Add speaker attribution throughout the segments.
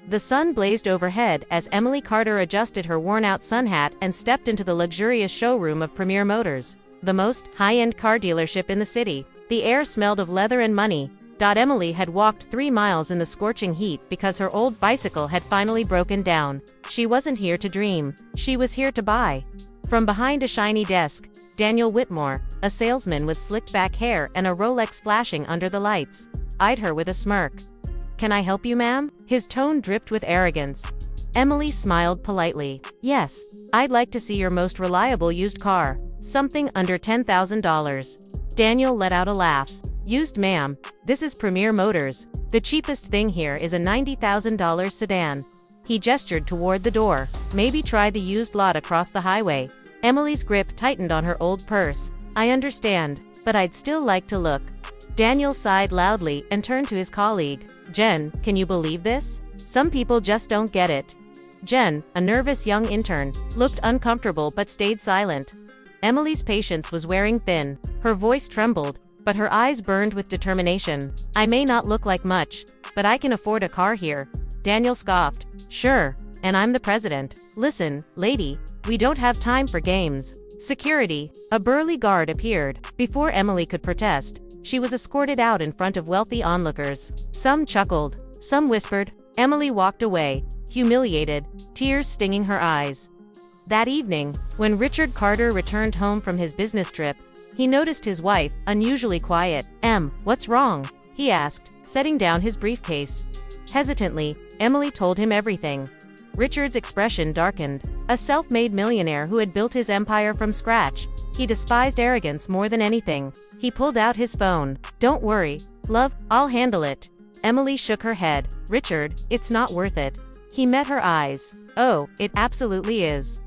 Speaker 1: The sun blazed overhead as Emily Carter adjusted her worn-out sun hat and stepped into the luxurious showroom of Premier Motors, the most high-end car dealership in the city. The air smelled of leather and money. Emily had walked 3 miles in the scorching heat because her old bicycle had finally broken down. She wasn't here to dream. She was here to buy. From behind a shiny desk, Daniel Whitmore, a salesman with slicked-back hair and a Rolex flashing under the lights, eyed her with a smirk. "Can I help you, ma'am?" His tone dripped with arrogance. Emily smiled politely. "Yes, I'd like to see your most reliable used car. Something under $10,000. Daniel let out a laugh. "Used, ma'am? This is Premier Motors. The cheapest thing here is a $90,000 sedan." He gestured toward the door. "Maybe try the used lot across the highway." Emily's grip tightened on her old purse. "I understand, but I'd still like to look." Daniel sighed loudly and turned to his colleague. "Jen, can you believe this? Some people just don't get it." Jen, a nervous young intern, looked uncomfortable but stayed silent. Emily's patience was wearing thin. Her voice trembled, but her eyes burned with determination. "I may not look like much, but I can afford a car here." Daniel scoffed. "Sure, and I'm the president. Listen, lady, we don't have time for games." Security. A burly guard appeared. Before Emily could protest, she was escorted out in front of wealthy onlookers. Some chuckled, some whispered. Emily walked away, humiliated, tears stinging her eyes. That evening, when Richard Carter returned home from his business trip, he noticed his wife, unusually quiet. What's wrong?" he asked, setting down his briefcase. Hesitantly, Emily told him everything. Richard's expression darkened. A self-made millionaire who had built his empire from scratch, he despised arrogance more than anything. He pulled out his phone. "Don't worry, love, I'll handle it." Emily shook her head. "Richard, it's not worth it." He met her eyes. "Oh, it absolutely is."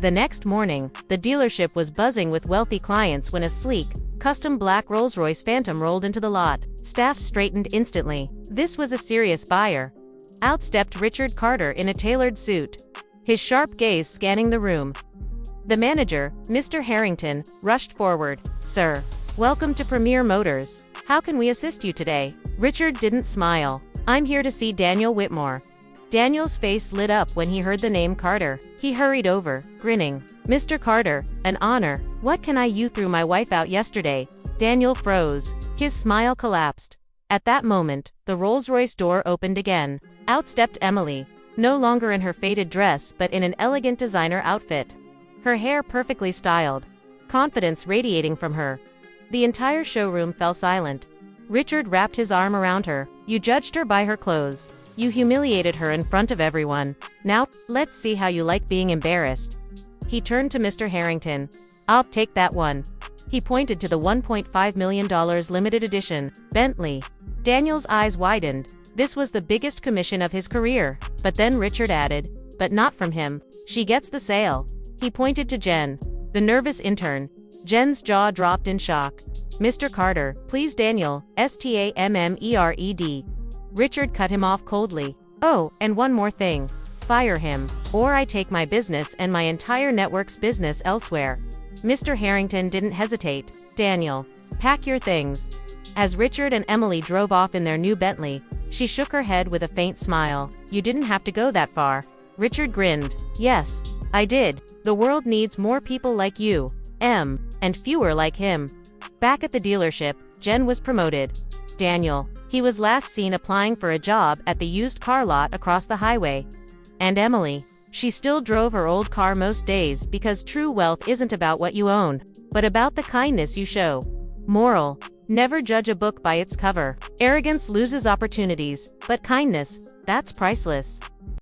Speaker 1: The next morning, the dealership was buzzing with wealthy clients when a sleek, custom black Rolls-Royce Phantom rolled into the lot. Staff straightened instantly. This was a serious buyer. Out stepped Richard Carter in a tailored suit, his sharp gaze scanning the room. The manager, Mr. Harrington, rushed forward. "Sir, welcome to Premier Motors. How can we assist you today?" Richard didn't smile. "I'm here to see Daniel Whitmore." Daniel's face lit up when he heard the name Carter. He hurried over, grinning. "Mr. Carter, an honor. What can you threw my wife out yesterday?" Daniel froze. His smile collapsed. At that moment, the Rolls-Royce door opened again. Out stepped Emily, no longer in her faded dress but in an elegant designer outfit. Her hair perfectly styled, confidence radiating from her. The entire showroom fell silent. Richard wrapped his arm around her. "You judged her by her clothes. You humiliated her in front of everyone. Now, let's see how you like being embarrassed." He turned to Mr. Harrington. "I'll take that one." He pointed to the $1.5 million limited edition Bentley. Daniel's eyes widened. This was the biggest commission of his career. But then Richard added, "But not from him. She gets the sale." He pointed to Jen, the nervous intern. Jen's jaw dropped in shock. "Mr. Carter, please Daniel, STAMMERED." Richard cut him off coldly. "Oh, and one more thing. Fire him, or I take my business and my entire network's business elsewhere." Mr. Harrington didn't hesitate. "Daniel, pack your things." As Richard and Emily drove off in their new Bentley, she shook her head with a faint smile. "You didn't have to go that far." Richard grinned. "Yes, I did. The world needs more people like you, and fewer like him." Back at the dealership, Jen was promoted. Daniel, he was last seen applying for a job at the used car lot across the highway. And Emily, she still drove her old car most days because true wealth isn't about what you own, but about the kindness you show. Moral: never judge a book by its cover. Arrogance loses opportunities, but kindness, that's priceless.